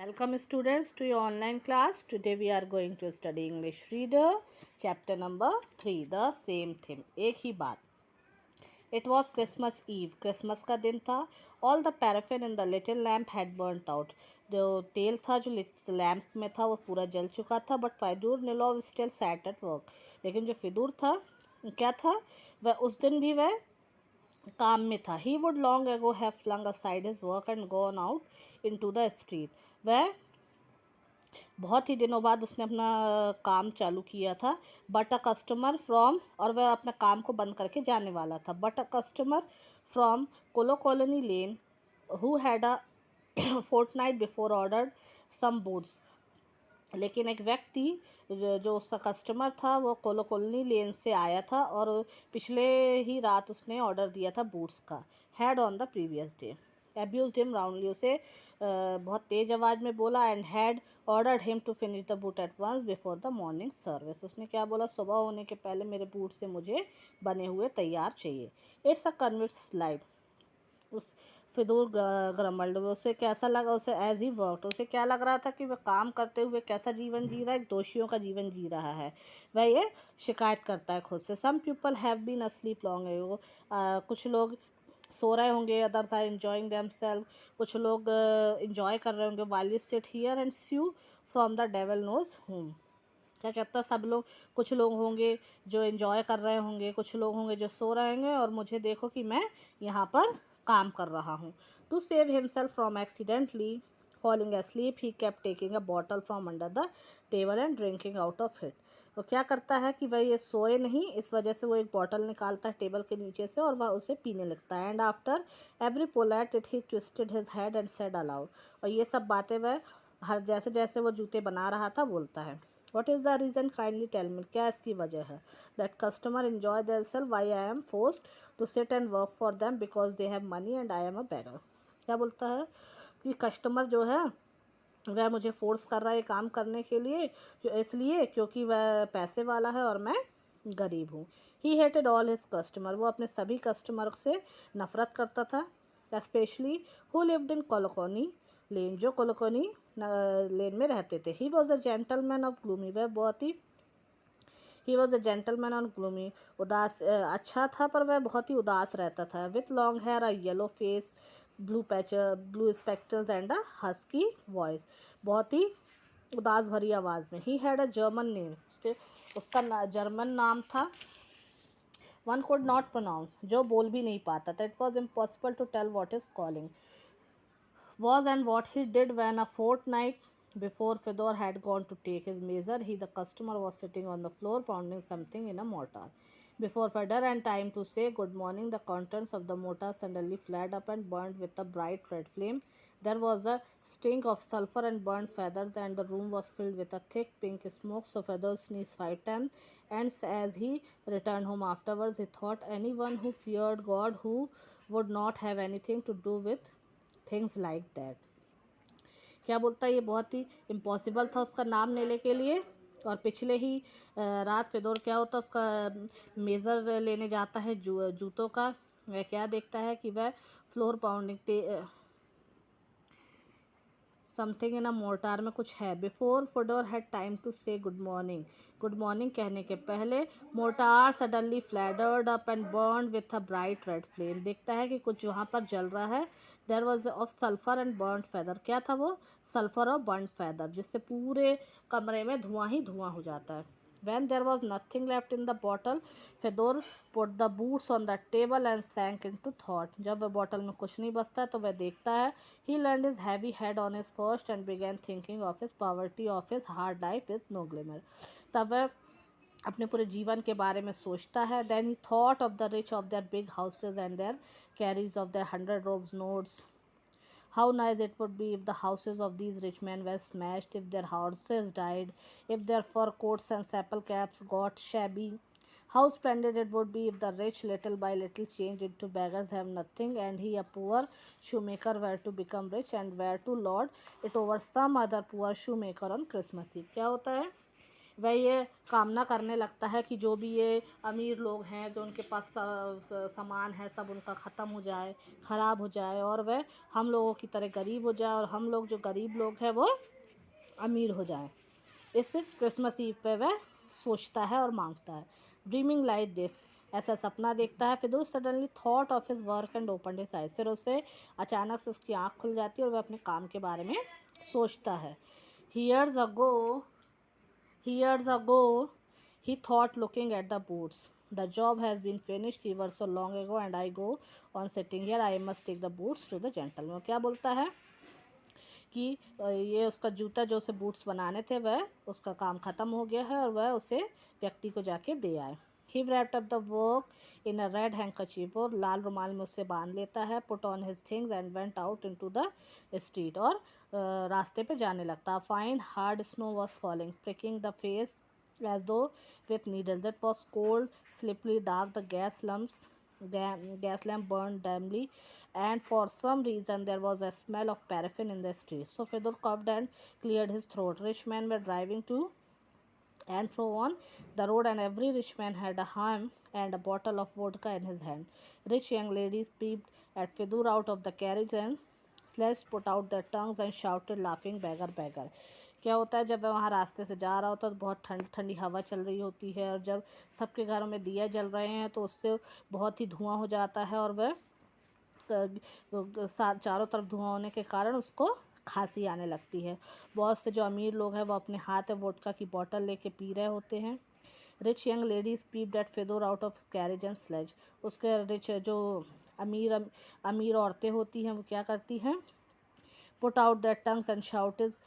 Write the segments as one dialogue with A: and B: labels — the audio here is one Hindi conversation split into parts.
A: Welcome students to your online class. Today we are going to study English Reader chapter number 3 the same theme एक ही बात. It was Christmas Eve. Christmas का दिन था. All the paraffin in the little lamp had burnt out. जो तेल था जो लैम्प में था वो पूरा जल चुका था. But Fyodor Nilov still sat at work. लेकिन जो फिदूर था क्या था वह उस दिन भी वह काम में था. He would long ago have flung aside his work and gone out into the street. वह बहुत ही दिनों बाद उसने अपना काम चालू किया था. बट अ कस्टमर फ्रॉम और वह अपने काम को बंद करके जाने वाला था. But a customer from colo colony lane who had a fortnight before ordered some boots. लेकिन एक व्यक्ति जो उसका कस्टमर था वो कोलो कॉलोनी लेन से आया था और पिछले ही रात उसने ऑर्डर दिया था बूट्स का. Had on the previous day. Abused him roundly. उसे बहुत तेज़ आवाज़ में बोला. And had ordered him to finish the boot at once before the morning service. उसने क्या बोला, सुबह होने के पहले मेरे बूट से मुझे बने हुए तैयार चाहिए. It's a convicts life. उस फिदूर ग्रमल्ड. उसे कैसा लगा, उसे एज ही वर्क, उसे क्या लग रहा था कि वह काम करते हुए कैसा जीवन जी रहा है, एक दोषियों का जीवन जी रहा है. वह ये शिकायत करता है खुद से. Some people have been asleep long ago. कुछ लोग सो रहे होंगे. Others are enjoying themselves. कुछ लोग इंजॉय कर रहे होंगे. While you sit here and sew from the devil knows home. क्या कहता है, सब लोग, कुछ लोग होंगे जो एंजॉय कर रहे होंगे, कुछ लोग होंगे जो सो रहे होंगे और मुझे देखो कि मैं यहाँ पर काम कर रहा हूँ. To save himself from accidentally falling asleep he kept taking a bottle from under the table and drinking out of it. वो क्या करता है कि वह ये सोए नहीं, इस वजह से वो एक बॉटल निकालता है टेबल के नीचे से और वह उसे पीने लगता है. And after every pull at it he twisted his head and said aloud. और ये सब बातें वह हर जैसे जैसे वो जूते बना रहा था बोलता है. What is the reason? Kindly tell me. क्या इसकी वजह है? That customer enjoy themselves. Why I am forced to sit and work for them because they have money and I am a beggar. क्या बोलता है कि कस्टमर जो है वह मुझे फोर्स कर रहा है काम करने के लिए, इसलिए क्योंकि वह पैसे वाला है और मैं गरीब हूँ. ही हेटेड ऑल हिज कस्टमर. वो अपने सभी कस्टमर से नफ़रत करता था. स्पेशली हु लिव्ड इन कोलोकोनी लेन. जो कोलोकोनी लेन में रहते थे. He was a gentleman of gloomy. वह बहुत he was a gentleman on gloomy. उदास अच्छा था पर वह बहुत ही उदास रहता था. With long hair, a yellow face, blue patch, blue spectres and a husky voice. बहुत ही उदास भरी आवाज़ में. He had a German name. उसका जर्मन नाम था. One could not pronounce. जो बोल भी नहीं पाता था. It was impossible to tell what is calling was and what he did when a fortnight before Fedor had gone to take his measure, the customer was sitting on the floor pounding something in a mortar. Before Fedor had time to say good morning, the contents of the mortar suddenly flared up and burned with a bright red flame. There was a stink of sulfur and burnt feathers, and the room was filled with a thick pink smoke. So Fedor sneezed 5 times, and as he returned home afterwards, he thought anyone who feared God who would not have anything to do with things like that. क्या बोलता है, ये बहुत ही इम्पॉसिबल था उसका नाम लेने के लिए. और पिछले ही रात फिदोर क्या होता, उसका मेज़र लेने जाता है जूतों का. वह क्या देखता है कि वह floor pounding something in a mortar में कुछ है. Before Fedor had time to say good morning. Good morning कहने के पहले mortar suddenly flared up and burn with a bright red flame. देखता है कि कुछ वहाँ पर जल रहा है. There was of sulphur and burn feather. क्या था वो? सल्फर और बर्न फेदर, जिससे पूरे कमरे में धुआं ही धुआं हो जाता है. When there was nothing left in the bottle, Fedor put the boots on the table and sank into thought. जब वह बॉटल में कुछ नहीं बचता है तो वह देखता है. He leaned his heavy head on his first and began thinking of his poverty, of his hard life with no glimmer. तब वह अपने पूरे जीवन के बारे में सोचता है. Then he thought of the rich, of their big houses and their carries of their 100 notes. How nice it would be if the houses of these rich men were smashed, if their horses died, if their fur coats and sapple caps got shabby. How splendid it would be if the rich little by little changed into beggars, have nothing, and he, a poor shoemaker, were to become rich and were to lord it over some other poor shoemaker on Christmas Eve. क्या होता है वह ये कामना करने लगता है कि जो भी ये अमीर लोग हैं, जो उनके पास सामान है, सब उनका ख़त्म हो जाए, ख़राब हो जाए, और वह हम लोगों की तरह गरीब हो जाए, और हम लोग जो गरीब लोग हैं वो अमीर हो जाएं। इस क्रिसमस ईव पे वह सोचता है और मांगता है। ड्रीमिंग लाइक दिस, ऐसा सपना देखता है। फिर suddenly thought of his work and open his eyes, फिर उसे अचानक से उसकी आँख खुल जाती है और वह अपने काम के बारे में सोचता है। Years ago, years ago, he thought looking at the boots. The job has been finished ever so long ago and I go on sitting here. I must take the boots to the gentleman. क्या बोलता है कि ये उसका जूता जो उसे बूट्स बनाने थे वह उसका काम ख़त्म हो गया है और वह उसे व्यक्ति को जाके दे आए। ही wrapped up the work in a red handkerchief, और लाल रुमाल में उसे बांध लेता है। Put on his things and went out into the street, और रास्ते पे जाने लगता। Fine hard snow was falling, pricking the face as though with needles. It was cold, slippery, dark. The gas lamp burned dimly, and for some reason there was a smell of paraffin in the street. So Fedor coughed and cleared his throat. Rich men were driving to and fro on the road, and every rich man had a ham and a bottle of vodka in his hand. Rich young ladies peeped at Fedor out of the carriage, and sledge put out their tongues and shouted, laughing, beggar, beggar. क्या होता है, जब वह वहाँ रास्ते से जा रहा होता है तो बहुत ठंडी हवा चल रही होती है, और जब सबके घरों में दिया जल रहे हैं तो उससे बहुत ही धुआं हो जाता है, और वह चारों तरफ धुआं होने के कारण उसको खांसी आने लगती है। बहुत से जो अमीर लोग हैं वो अपने हाथ में वोडका की बोतल लेके पी रहे होते हैं। Rich young ladies peeped at Fedor out of carriage and sledge, उसके रिच जो अमीर औरतें होती हैं वो क्या करती हैं, put out that tongues and shouted,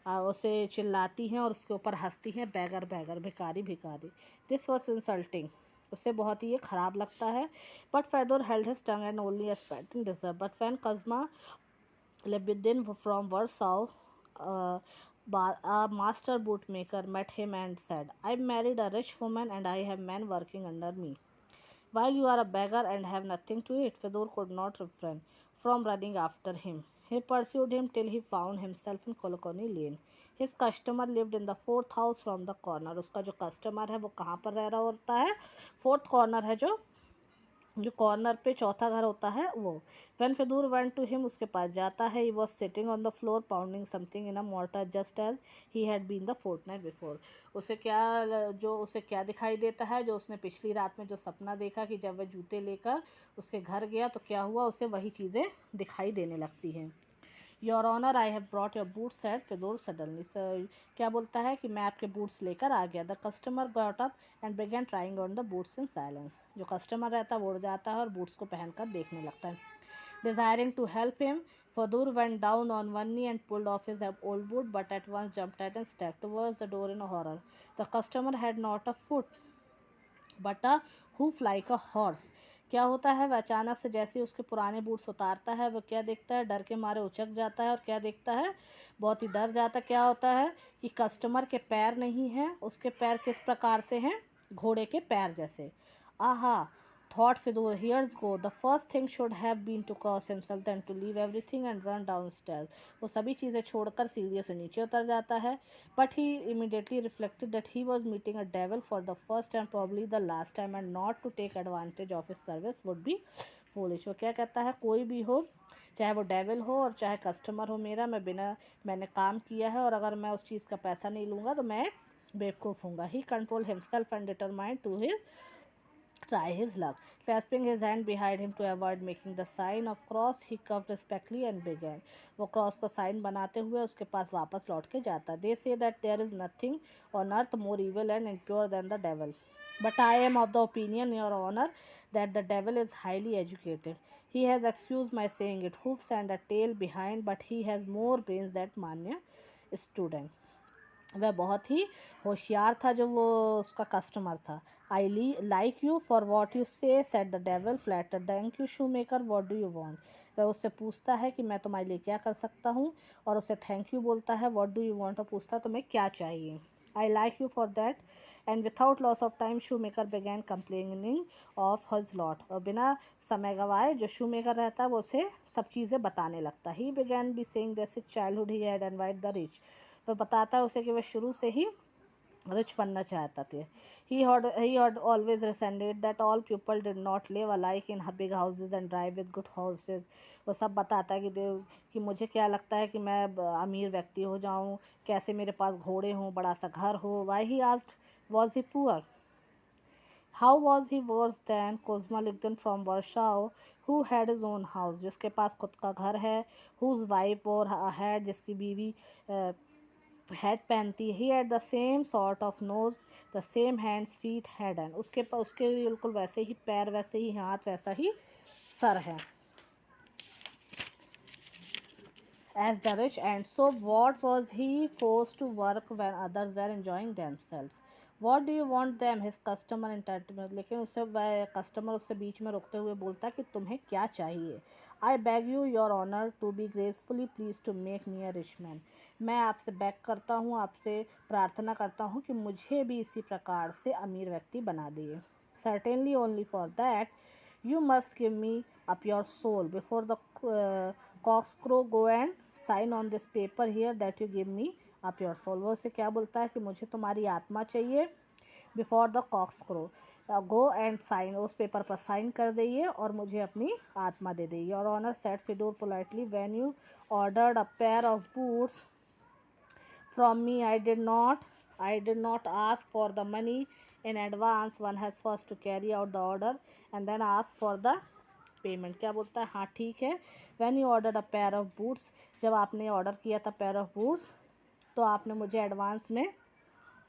A: उसे चिल्लाती हैं और उसके ऊपर हंसती हैं, बैगर बैगर, भिखारी भिखारी। दिस वॉज इंसल्टिंग, उसे बहुत ही ये ख़राब लगता है। But Fedor held his tongue and only expect in deserve. But one Kuzma Lebedin from Warsaw, a master bootmaker, met him and said, I married a rich woman and I have men working under me. While you are a beggar and have nothing to eat, Fedor could not refrain from running after him. He pursued him till he found himself in Kolokoni Lane. His customer lived in the fourth house from the corner. उसका जो कस्टमर है वो कहाँ पर रह रहा होता है, फोर्थ कॉर्नर है, जो कॉर्नर पे चौथा घर होता है वो। When Fadur went to him, उसके पास जाता है। He was sitting on the floor pounding something in a mortar just as he had been the fortnight before. उसे क्या दिखाई देता है, जो उसने पिछली रात में जो सपना देखा कि जब वह जूते लेकर उसके घर गया तो क्या हुआ, उसे वही चीज़ें दिखाई देने लगती हैं। Your honour, I have brought your boots, said Fedor suddenly. क्या बोलता है कि मैं आपके बूट्स लेकर आ गया। The customer got up and begin trying on the boots in silence. जो कस्टमर रहता है वो उड़ जाता है और बूट्स को पहनकर देखने लगता है। Desiring to help him, Fadur went down on one knee and pulled off his old boot, but at once jumped at and stepped towards the door in a horror. The customer had not a foot, but a hoof like a horse. क्या होता है, वह अचानक से जैसे ही उसके पुराने बूट्स उतारता है वह क्या देखता है, डर के मारे उचक जाता है, और क्या देखता है, बहुत ही डर जाता है। क्या होता है कि कस्टमर के पैर नहीं हैं, उसके पैर किस प्रकार से हैं, घोड़े के पैर जैसे। आहा, thought Fidur, here's go. The first thing should have been to cross himself, then to leave everything and run downstairs. वो सभी चीज़ें छोड़कर सीढ़ियों से नीचे उतर जाता है। But he immediately reflected that he was meeting a devil for the first and probably the last time, and not to take advantage of his service would be foolish. वो क्या कहता है, कोई भी हो, चाहे वो डेविल हो और चाहे कस्टमर हो मेरा, मैंने काम किया है, और अगर मैं उस चीज़ का पैसा नहीं लूँगा तो मैं बेवकूफ़ हूँगा। He controlled himself and determined to try his luck. Clasping his hand behind him to avoid making the sign of cross, he coughed respectfully and began. वो क्रॉस का साइन बनाते हुए उसके पास वापस लौट के जाता। They say that there is nothing on earth more evil and impure than the devil. But I am of the opinion, Your Honor, that the devil is highly educated. He has excused my saying it, hoofs and a tail behind, but he has more brains than Manya student. वह बहुत ही होशियार था जो वो उसका कस्टमर था। I like you for what you say, said the devil flatter, thank you shoemaker, what do you want. वह उससे पूछता है कि मैं तुम्हारे लिए क्या कर सकता हूँ, और उसे थैंक यू बोलता है, वॉट डू यू वॉन्ट, और पूछता तुम्हें क्या चाहिए। आई like you for that, and without loss of time shoe maker began complaining of हज लॉट, और बिना समय गवाए जो शू मेकर रहता है वो उसे सब चीज़ें बताने लगता है। He began be saying that his childhood he had invite the rich, वह बताता है उसे कि वह शुरू से ही रिच बनना चाहता था. He had always resented that all people did not live alike in big houses and drive with good horses. वो सब बताता है कि मुझे क्या लगता है कि मैं अमीर व्यक्ति हो जाऊं, कैसे मेरे पास घोड़े हों, बड़ा सा घर हो. Why he asked, was he poor? How was he worse than Cosmopolitan from Warsaw, who had his own house, जिसके पास खुद का घर है, whose wife wore a hat, जिसकी बीवी हैट पहनती है. He had the same sort of nose, the same hands feet head and, उसके बिल्कुल वैसे ही पैर, वैसे ही हाथ, वैसा ही सर है as the rich. And so what was he force to work when others were enjoying themselves. What do you want them, his customer entertainment. लेकिन उससे वह कस्टमर उससे बीच में रुकते हुए बोलता कि तुम्हें क्या चाहिए. I beg you your honour to be gracefully please to make me a rich man. मैं आपसे बैग करता हूँ, आपसे प्रार्थना करता हूँ कि मुझे भी इसी प्रकार से अमीर व्यक्ति बना दिए. Certainly only for that you must give me up your soul before the cockcrow go and sign on this paper here that you give me up your soul. वो उसे क्या बोलता है कि मुझे तुम्हारी आत्मा चाहिए before the cockcrow, go and sign, उस पेपर पर साइन कर दइए और मुझे अपनी आत्मा दे दइए. Your honour said Fedor politely, when you ordered a pair of boots from me, I did not ask for the money in advance. One has first to carry out the order and then ask for the payment. क्या बोलता है, हाँ ठीक है. When you order a pair of boots, जब आपने ऑर्डर किया था पेयर ऑफ बूट्स, तो आपने मुझे एडवांस में,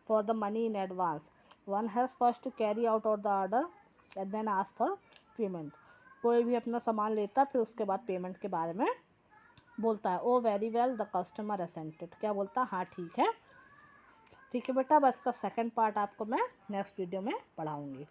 A: for the money in advance. One has first to carry out of the order and then ask for payment. कोई भी अपना सामान लेता फिर उसके बाद पेमेंट के बारे में बोलता है. Oh very well, the customer assented. क्या बोलता है, हाँ ठीक है. ठीक है बेटा, बस इसका सेकंड पार्ट आपको मैं नेक्स्ट वीडियो में पढ़ाऊँगी.